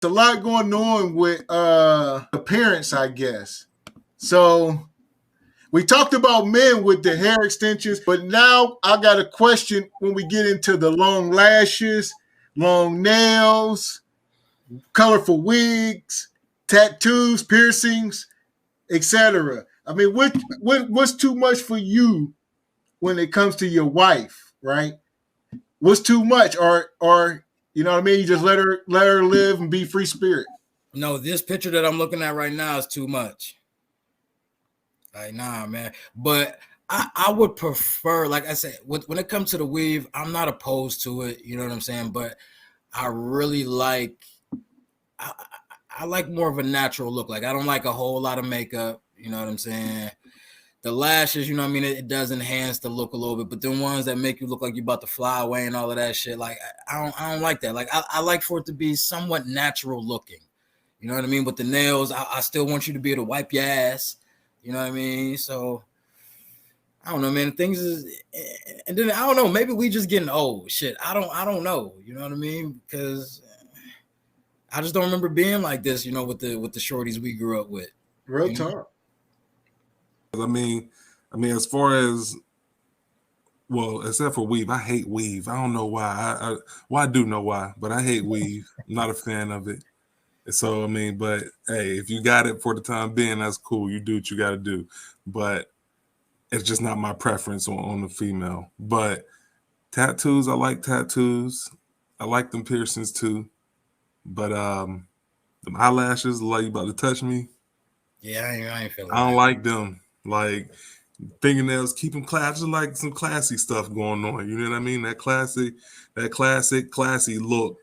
a lot going on with appearance, I guess. So we talked about men with the hair extensions, but now I got a question when we get into the long lashes, long nails, colorful wigs, tattoos, piercings, etc. I mean, what's too much for you when it comes to your wife, right? What's too much, or you know what I mean? You just let her live and be free spirit. No, this picture that I'm looking at right now is too much. Like, nah, man. But I would prefer, like I said, when it comes to the weave, I'm not opposed to it. You know what I'm saying? But I really like, I like more of a natural look. Like, I don't like a whole lot of makeup. You know what I'm saying? The lashes, you know what I mean? It does enhance the look a little bit, but then ones that make you look like you're about to fly away and all of that shit, like, I don't like that. Like, I like for it to be somewhat natural looking. You know what I mean? With the nails, I still want you to be able to wipe your ass. You know what I mean? So, I don't know, man. Things is, and then I don't know. Maybe we just getting old. Shit, I don't know. You know what I mean? Because I just don't remember being like this. You know, with the shorties we grew up with. Real talk. I mean, as far as, well, except for weave, I hate weave. I don't know why. I do know why, but I hate weave. I'm not a fan of it. So, I mean, but hey, if you got it for the time being, that's cool. You do what you got to do. But it's just not my preference on the female. But tattoos, I like tattoos. I like them piercings too. But them eyelashes, like you about to touch me. Yeah, I ain't feeling I don't like them. Like fingernails, keep them classy. I just like some classy stuff going on. You know what I mean? That classy look.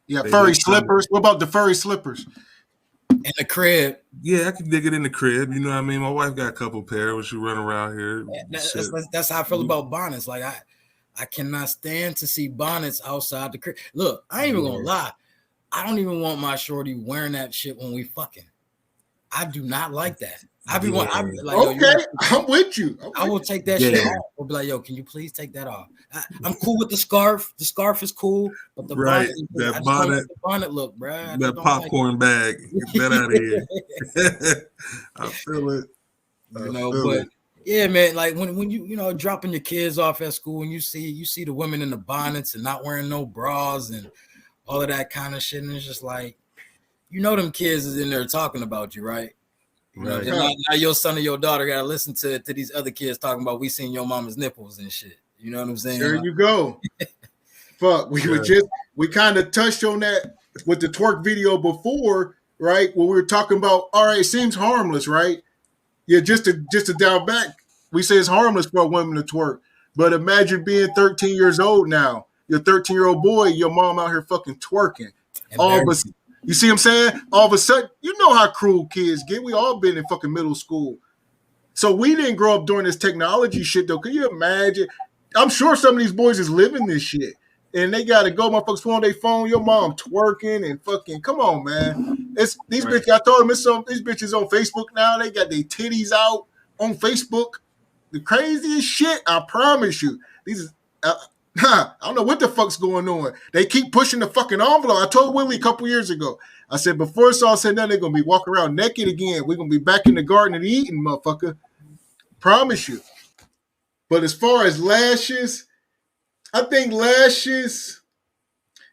Yeah, furry slippers. What about the furry slippers? In the crib. Yeah, I can dig it in the crib. You know what I mean? My wife got a couple pair when she run around here. That's how I feel about bonnets. Like, I cannot stand to see bonnets outside the crib. Look, I ain't even gonna lie. I don't even want my shorty wearing that shit when we fucking. I do not like that. I be like, okay, I'm with you. I will take that shit off. I'll be like, yo, can you please take that off? I'm cool with the scarf. The scarf is cool, but the bonnet, that bonnet, the bonnet look, bro. That popcorn bag, get that out of here. I feel it. You know, but yeah, man, like when you know dropping your kids off at school and you see the women in the bonnets and not wearing no bras and all of that kind of shit, and it's just like, you know, them kids is in there talking about you, right? Right. Now your son or your daughter got to listen to these other kids talking about we seen your mama's nipples and shit. You know what I'm saying? There you go. Fuck, we kind of touched on that with the twerk video before, right? When we were talking about, all right, it seems harmless, right? Yeah, just to dial back, we say it's harmless for women to twerk. But imagine being 13 years old now. You're a 13-year-old boy, your mom out here fucking twerking. You see what I'm saying? All of a sudden, you know how cruel kids get. We all been in fucking middle school. So we didn't grow up during this technology shit, though. Can you imagine? I'm sure some of these boys is living this shit. And they got to go, motherfuckers, put on their phone, your mom twerking and fucking, come on, man. It's these bitches, I told them these bitches on Facebook now. They got their titties out on Facebook. The craziest shit, I promise you. These I don't know what the fuck's going on. They keep pushing the fucking envelope. I told Willie a couple years ago. I said, before it's all said and done, they're going to be walking around naked again. We're going to be back in the garden and eating, motherfucker. Promise you. But as far as lashes, I think lashes,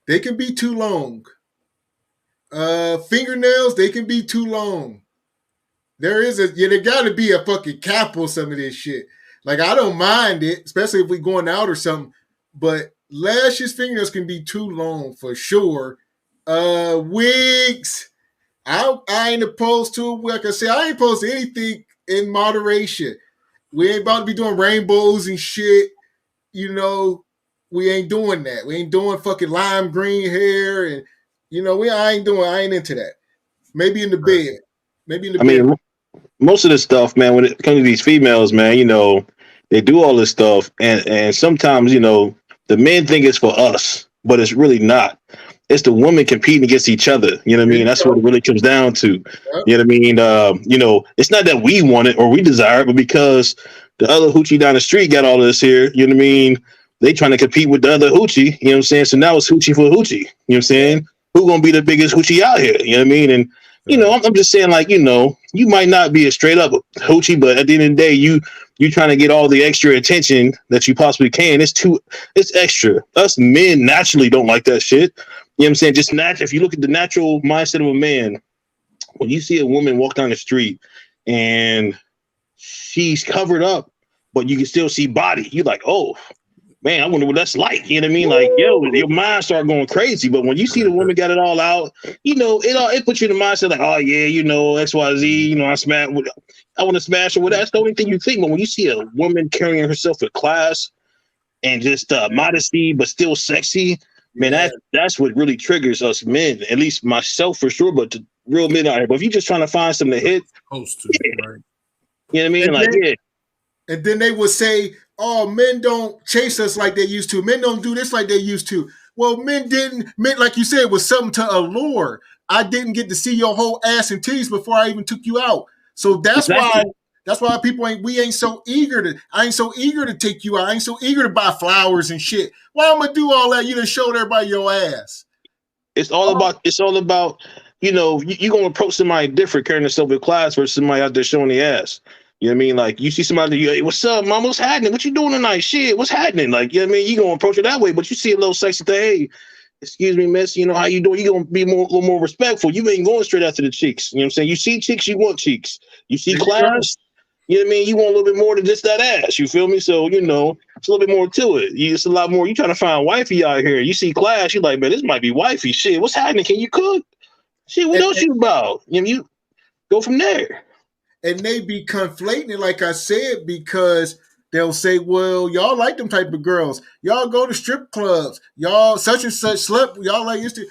they can be too long. Fingernails, they can be too long. There got to be a fucking cap on some of this shit. Like, I don't mind it, especially if we're going out or something. But lashes, fingernails can be too long for sure. Wigs, I ain't opposed to it. Like I said, I ain't opposed to anything in moderation. We ain't about to be doing rainbows and shit. You know, we ain't doing that. We ain't doing fucking lime green hair. And, you know, I ain't into that. Maybe in the bed. I mean, most of this stuff, man, when it comes to these females, man, you know, they do all this stuff. And sometimes, you know, the men think it's for us, but it's really not. It's the women competing against each other. You know what I mean? That's what it really comes down to. Yep. You know what I mean? You know, it's not that we want it or we desire it, but because the other hoochie down the street got all this here, you know what I mean? They trying to compete with the other hoochie, you know what I'm saying? So now it's hoochie for hoochie, you know what I'm saying? who gonna be the biggest hoochie out here? You know what I mean? And I'm just saying, like, you might not be a straight up hoochie, but at the end of the day, you trying to get all the extra attention that you possibly can. It's extra. Us men naturally don't like that shit. You know what I'm saying? Just natural. If you look at the natural mindset of a man, when you see a woman walk down the street and she's covered up, but you can still see body, you're like, oh man, I wonder what that's like. You know what I mean? Like, yo, your mind start going crazy. But when you see the woman got it all out, it puts you in the mindset like, oh yeah, XYZ, I want to smash her. Well, that's the only thing you think. But when you see a woman carrying herself with class and just modesty, but still sexy, man, that's what really triggers us men. At least myself for sure, but the real men out here. But if you're just trying to find something to hit, right? You know what I mean? And then they would say, oh, men don't chase us like they used to. Men don't do this like they used to. Well, men, like you said, was something to allure. I didn't get to see your whole ass and titties before I even took you out. So that's why people I ain't so eager to take you out. I ain't so eager to buy flowers and shit. Why am I gonna do all that? You done showed everybody your ass. It's all about, you're gonna approach somebody different carrying themselves with class versus somebody out there showing the ass. You know what I mean? Like, you see somebody, hey, what's up, mom? What's happening? What you doing tonight? Shit, what's happening? Like, you know what I mean? You gonna approach it that way, but you see a little sexy thing, hey, excuse me, miss, how you doing? You gonna be a little more respectful. You ain't going straight after the cheeks. You know what I'm saying? You see cheeks, you want cheeks. You see class, you know what I mean? You want a little bit more than just that ass. You feel me? So, it's a little bit more to it. It's a lot more. You trying to find wifey out here. You see class, you like, man, this might be wifey. Shit, what's happening? Can you cook? Shit, what else you about? You go from there. And they be conflating it, like I said, because they'll say, well, y'all like them type of girls. Y'all go to strip clubs. Y'all such and such slept. Y'all like used to.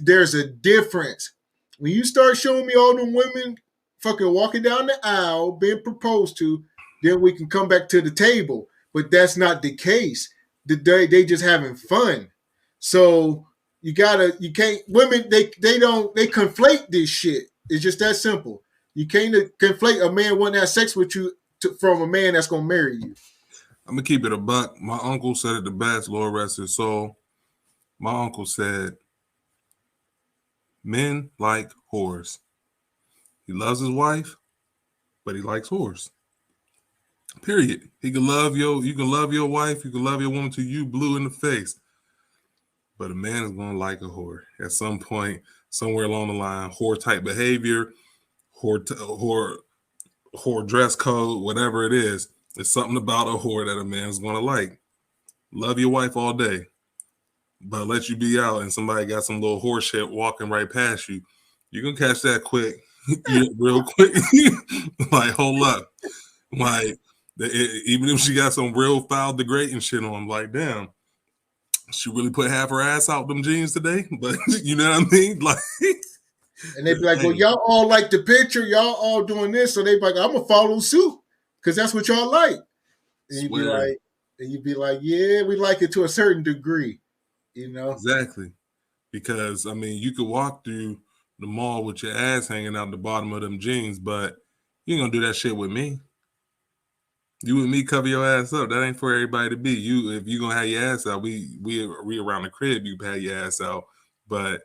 There's a difference. When you start showing me all them women fucking walking down the aisle, being proposed to, then we can come back to the table. But that's not the case. They just having fun. So women, they conflate this shit. It's just that simple. You can't conflate a man wanting to have sex with you from a man that's going to marry you. I'm going to keep it a buck. My uncle said it the best, Lord rest his soul. My uncle said, men like whores. He loves his wife, but he likes whores. Period. You can love your wife, you can love your woman till you blue in the face. But a man is going to like a whore at some point, somewhere along the line. Whore type behavior, whore dress code, whatever it is. It's something about a whore that a man's going to like. Love your wife all day, but let you be out and somebody got some little whore shit walking right past you. You can catch that quick, real quick. Like, hold up. Like, even if she got some real foul degrading shit on, like, damn, she really put half her ass out them jeans today. But you know what I mean? Like, and they'd be like, well, y'all all like the picture. Y'all all doing this. So they'd be like, I'm going to follow suit because that's what y'all like. And you'd be like, yeah, we like it to a certain degree, Exactly. Because, I mean, you could walk through the mall with your ass hanging out the bottom of them jeans, but you ain't going to do that shit with me. You and me cover your ass up. That ain't for everybody to be. If you going to have your ass out, we around the crib, you have your ass out. But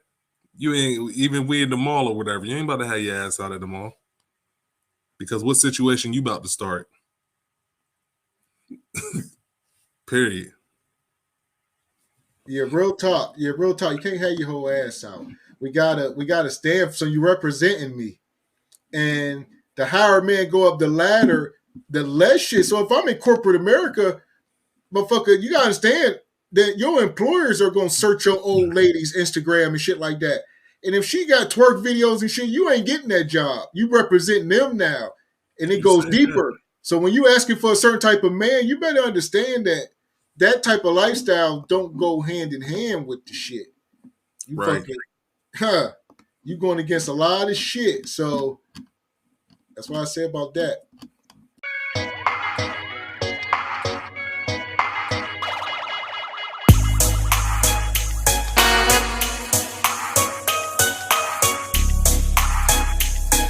you ain't, even we in the mall or whatever, you ain't about to have your ass out at the mall. Because what situation you about to start? Period. Yeah, real talk. You can't have your whole ass out. We gotta stand. So you representing me, and the higher men go up the ladder, the less shit. So if I'm in corporate America, motherfucker, you gotta understand that your employers are gonna search your old lady's Instagram and shit like that. And if she got twerk videos and shit, you ain't getting that job. You representing them now, and it goes deeper. So when you asking for a certain type of man, you better understand that type of lifestyle don't go hand in hand with the shit. You you going against a lot of shit. So that's what I say about that.